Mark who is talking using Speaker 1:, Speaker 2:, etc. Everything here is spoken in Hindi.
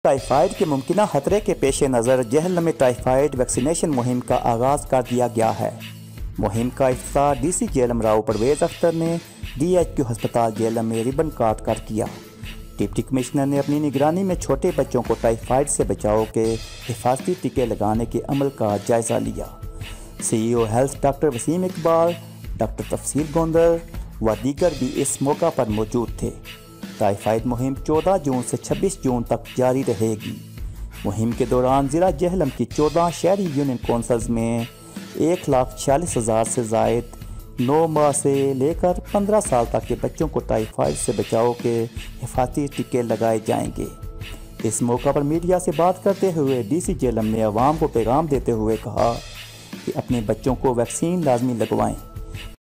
Speaker 1: टाइफाइड के मुमकिन खतरे के पेश नज़र जेहलम में टाइफाइड वैक्सीनेशन मुहिम का आगाज़ कर दिया गया है। मुहिम का इफ्तिताह DC जेहलम राव परवेज़ अख्तर ने DHQ हस्पताल जेहलम में रिबन काट कर किया। डिप्टी कमिश्नर ने अपनी निगरानी में छोटे बच्चों को टाइफाइड से बचाव के हिफाजती टीके लगाने के अमल का जायज़ा लिया। CEO health doctor Waseem Iqbal, doctor Tafseer Gondar व दीगर भी इस मौका पर मौजूद थे। टाइफाइड मुहिम 14 जून से 26 जून तक जारी रहेगी। मुहिम के दौरान ज़िला जेहलम की 14 शहरी यूनियन कौंसल्स में 1,46,000 से ज़ायद 9 माह से लेकर 15 साल तक के बच्चों को टाइफाइड से बचाव के हिफाजती टीके लगाए जाएंगे। इस मौका पर मीडिया से बात करते हुए DC जेहलम ने अवाम को पैगाम देते हुए कहा कि अपने बच्चों को वैक्सीन लाजमी लगवाएं।